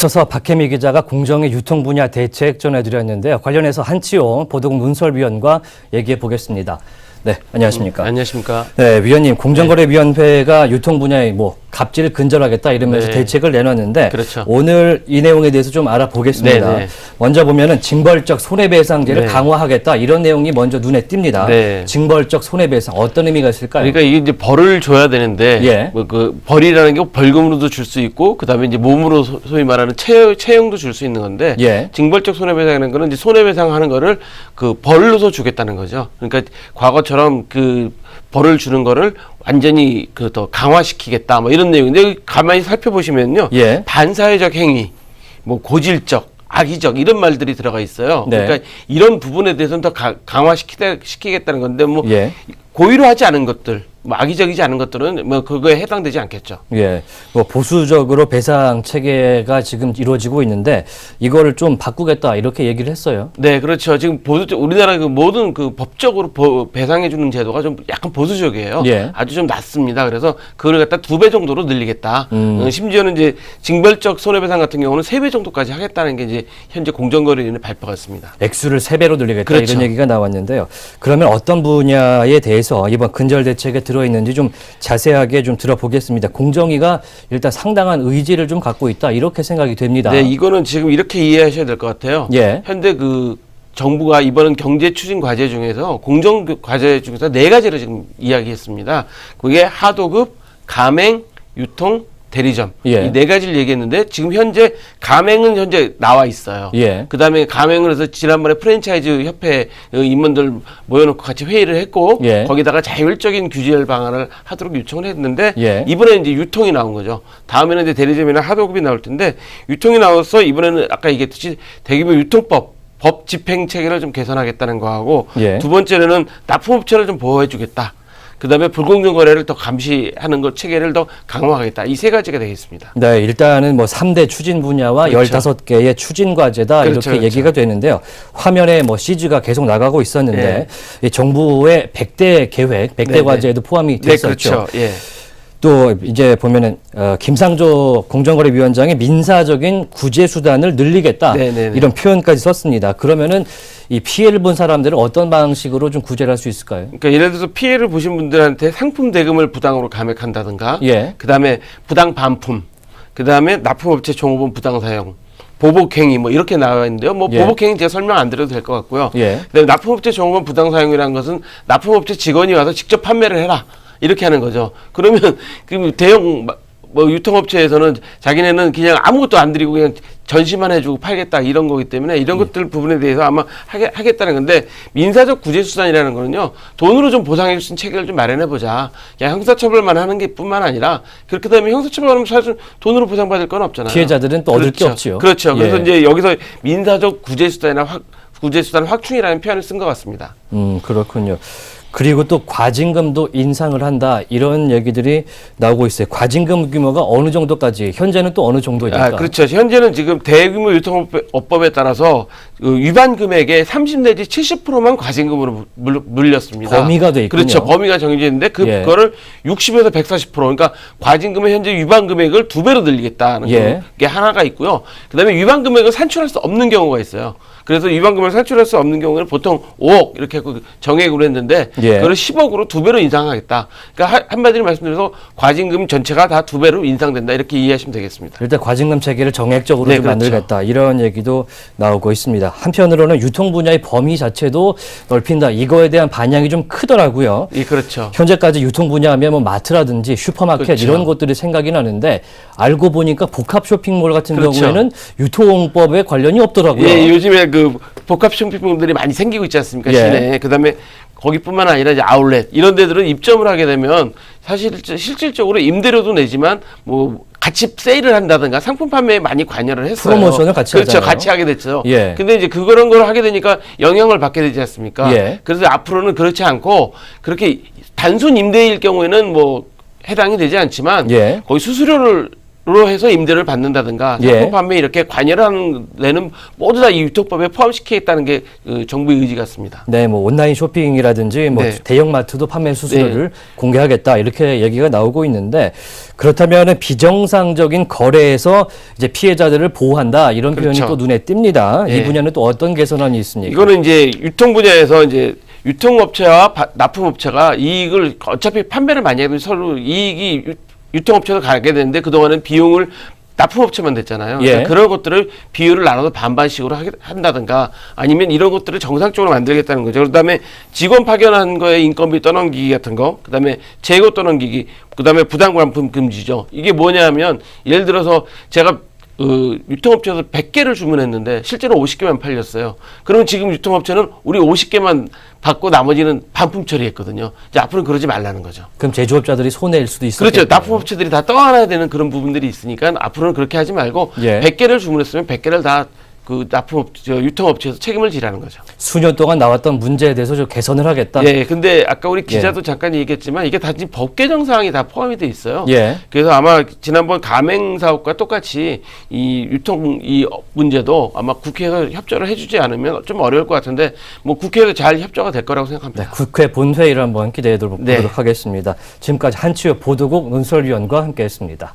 앞서서 박혜미 기자가 공정위 유통 분야 대책 전해드렸는데요. 관련해서 한치용 보도국 논설위원과 얘기해 보겠습니다. 네, 안녕하십니까. 안녕하십니까. 네, 위원님, 공정거래위원회가 유통 분야에 갑질을 근절하겠다 이러면서 네. 대책을 내놨는데 그렇죠. 오늘 이 내용에 대해서 좀 알아보겠습니다. 네. 먼저 보면은 징벌적 손해배상제를 네. 강화하겠다 이런 내용이 먼저 눈에 띈니다. 네. 징벌적 손해배상 어떤 의미가 있을까요? 그러니까 이게 이제 벌을 줘야 되는데, 예. 뭐 그 벌이라는 게 벌금으로도 줄 수 있고, 그 다음에 이제 몸으로 소위 말하는 채용도 줄 수 있는 건데, 예. 징벌적 손해배상이라는 거는 이제 손해배상하는 거를 그 벌로서 주겠다는 거죠. 그러니까 과거처럼 그 벌을 주는 거를 완전히 그 더 강화시키겠다 뭐 이런 내용인데, 가만히 살펴보시면요. 예. 반사회적 행위, 뭐 고질적, 악의적 이런 말들이 들어가 있어요. 네. 그러니까 이런 부분에 대해서는 더 강화시키겠다는 건데, 뭐 예. 고의로 하지 않은 것들, 뭐 악의적이지 않은 것들은 뭐 그거에 해당되지 않겠죠. 예, 보수적으로 배상 체계가 지금 이루어지고 있는데 이거를 좀 바꾸겠다 이렇게 얘기를 했어요. 네, 그렇죠. 지금 우리나라 그 모든 그 법적으로 배상해주는 제도가 좀 약간 보수적이에요. 예. 아주 좀 낮습니다. 그래서 그걸 갖다 2배 정도로 늘리겠다. 심지어는 이제 징벌적 손해배상 같은 경우는 3배 정도까지 하겠다는 게 이제 현재 공정거래위원회 발표가 있습니다. 액수를 3배로 늘리겠다 그렇죠. 이런 얘기가 나왔는데요. 그러면 어떤 분야에 대해서 이번 근절 대책에 들어있는지 좀 자세하게 좀 들어보겠습니다. 공정위가 일단 상당한 의지를 좀 갖고 있다 이렇게 생각이 됩니다. 네, 이거는 지금 이렇게 이해하셔야 될 것 같아요. 예. 현재 그 정부가 이번 경제 추진 과제 중에서 공정 과제 중에서 4가지를 지금 이야기했습니다. 그게 하도급, 가맹, 유통, 대리점. 예. 이 4가지를 얘기했는데 지금 현재 가맹은 현재 나와 있어요. 예. 그다음에 가맹을 해서 지난번에 프랜차이즈 협회 임원들 모여놓고 같이 회의를 했고 예. 거기다가 자율적인 규제 방안을 하도록 요청을 했는데 예. 이번에 이제 유통이 나온 거죠. 다음에는 이제 대리점이나 하도급이 나올 텐데 유통이 나와서 이번에는 아까 얘기했듯이 대규모 유통법 법 집행 체계를 좀 개선하겠다는 거하고 예. 두 번째는 납품업체를 좀 보호해주겠다. 그다음에 불공정 거래를 더 감시하는 것 체계를 더 강화하겠다. 이 3가지가 되겠습니다. 네, 일단은 3대 추진 분야와 그렇죠. 15개의 추진 과제다 그렇죠, 이렇게 얘기가 되는데요. 화면에 CG가 계속 나가고 있었는데 이 정부의 100대 계획, 100대 네네. 과제에도 포함이 네, 됐었죠. 그렇죠. 예. 또 이제 보면은 김상조 공정거래위원장이 민사적인 구제 수단을 늘리겠다 네네네. 이런 표현까지 썼습니다. 그러면은 이 피해를 본 사람들은 어떤 방식으로 좀 구제를 할 수 있을까요? 그러니까 예를 들어서 피해를 보신 분들한테 상품 대금을 부당으로 감액한다든가, 예. 그다음에 부당 반품, 그다음에 납품업체 종업원 부당 사용, 보복행위 뭐 이렇게 나와 있는데요. 뭐 예. 보복행위 제가 설명 안 드려도 될 것 같고요. 예. 그다음에 납품업체 종업원 부당 사용이라는 것은 납품업체 직원이 와서 직접 판매를 해라 이렇게 하는 거죠. 그러면 그 대형 유통업체에서는 자기네는 그냥 아무것도 안 드리고 그냥 전시만 해주고 팔겠다 이런 거기 때문에 이런 것들 부분에 대해서 아마 하겠다는 건데, 민사적 구제 수단이라는 거는요, 돈으로 좀 보상해 줄 수 있는 체계를 좀 마련해 보자. 그냥 형사처벌만 하는 게 뿐만 아니라 그렇게 되면 형사처벌하면 사실 돈으로 보상받을 건 없잖아요. 피해자들은 또 얻을 게 없죠. 그렇죠. 그래서 예. 이제 여기서 민사적 구제 수단이나 구제 수단 확충이라는 표현을 쓴 것 같습니다. 그렇군요. 그리고 또 과징금도 인상을 한다 이런 얘기들이 나오고 있어요. 과징금 규모가 어느 정도까지, 현재는 또 어느 정도입니까? 그렇죠. 현재는 지금 대규모 유통업법에 따라서 그 위반 금액의 30 내지 70%만 과징금으로 물렸습니다. 범위가 돼 있군요. 그렇죠. 범위가 정해져 있는데 그거를 60에서 140%, 그러니까 과징금의 현재 위반 금액을 2배로 늘리겠다는 게 하나가 있고요. 그다음에 위반 금액을 산출할 수 없는 경우가 있어요. 그래서 위반 금액을 산출할 수 없는 경우에는 보통 5억 이렇게 정액으로 했는데 그걸 10억으로 2배로 인상하겠다. 그러니까 한마디로 말씀드려서 과징금 전체가 다 2배로 인상된다 이렇게 이해하시면 되겠습니다. 일단 과징금 체계를 정액적으로 네, 좀 그렇죠. 만들겠다 이런 얘기도 나오고 있습니다. 한편으로는 유통 분야의 범위 자체도 넓힌다. 이거에 대한 반향이 좀 크더라고요. 예, 그렇죠. 현재까지 유통 분야하면 마트라든지 슈퍼마켓 그렇죠. 이런 것들이 생각이 나는데 알고 보니까 복합 쇼핑몰 같은 그렇죠. 경우에는 유통법에 관련이 없더라고요. 예, 요즘에 그 복합 쇼핑몰들이 많이 생기고 있지 않습니까? 시내에. 그다음에 거기뿐만 아니라 이제 아울렛 이런 데들은 입점을 하게 되면 사실 실질적으로 임대료도 내지만 뭐 같이 세일을 한다든가 상품 판매에 많이 관여를 했어요. 프로모션을 같이 그렇죠. 하잖아요. 같이 하게 됐죠. 예. 근데 이제 그런 걸 하게 되니까 영향을 받게 되지 않습니까? 예. 그래서 앞으로는 그렇지 않고 그렇게 단순 임대일 경우에는 뭐 해당이 되지 않지만 거의 수수료를 로 해서 임대를 받는다든가 예. 상품 판매 이렇게 관여를 하는 데는 모두 다 이 유통법에 포함시키겠다는 게 그 정부의 의지 같습니다. 네, 뭐 온라인 쇼핑이라든지 뭐 네. 대형마트도 판매 수수료를 공개하겠다 이렇게 얘기가 나오고 있는데 그렇다면은 비정상적인 거래에서 이제 피해자들을 보호한다 이런 표현이 그렇죠. 또 눈에 띕니다. 이 예. 분야는 또 어떤 개선안이 있습니까? 이거는 이제 유통 분야에서 이제 유통업체와 납품업체가 이익을 어차피 판매를 많이 하면 서로 이익이 유통업체도 가게 되는데 그동안은 비용을 납품업체만 냈잖아요. 예. 그러니까 그런 것들을 비율을 나눠서 반반씩으로 한다든가 아니면 이런 것들을 정상적으로 만들겠다는 거죠. 그다음에 직원 파견한 거에 인건비 떠넘기기 같은 거, 그다음에 재고 떠넘기기, 그다음에 부당관품 금지죠. 이게 뭐냐면 예를 들어서 제가 유통업체에서 100개를 주문했는데 실제로 50개만 팔렸어요. 그러면 지금 유통업체는 우리 50개만 받고 나머지는 반품 처리했거든요. 이제 앞으로는 그러지 말라는 거죠. 그럼 제조업자들이 손해일 수도 있어요. 그렇죠. 납품업체들이 다 떠안아야 되는 그런 부분들이 있으니까 앞으로는 그렇게 하지 말고 예. 100개를 주문했으면 100개를 다 그 유통업체에서 책임을 지라는 거죠. 수년 동안 나왔던 문제에 대해서 좀 개선을 하겠다. 예, 근데 아까 우리 기자도 잠깐 얘기했지만 이게 다 지금 법 개정 사항이 다 포함이 돼 있어요. 예. 그래서 아마 지난번 가맹 사업과 똑같이 이 유통 이 문제도 아마 국회에서 협조를 해주지 않으면 좀 어려울 것 같은데 뭐 국회에서 잘 협조가 될 거라고 네, 생각합니다. 국회 본회의를 한번 기대해 보도록 네. 하겠습니다. 지금까지 한치호 보도국 논설위원과 함께했습니다.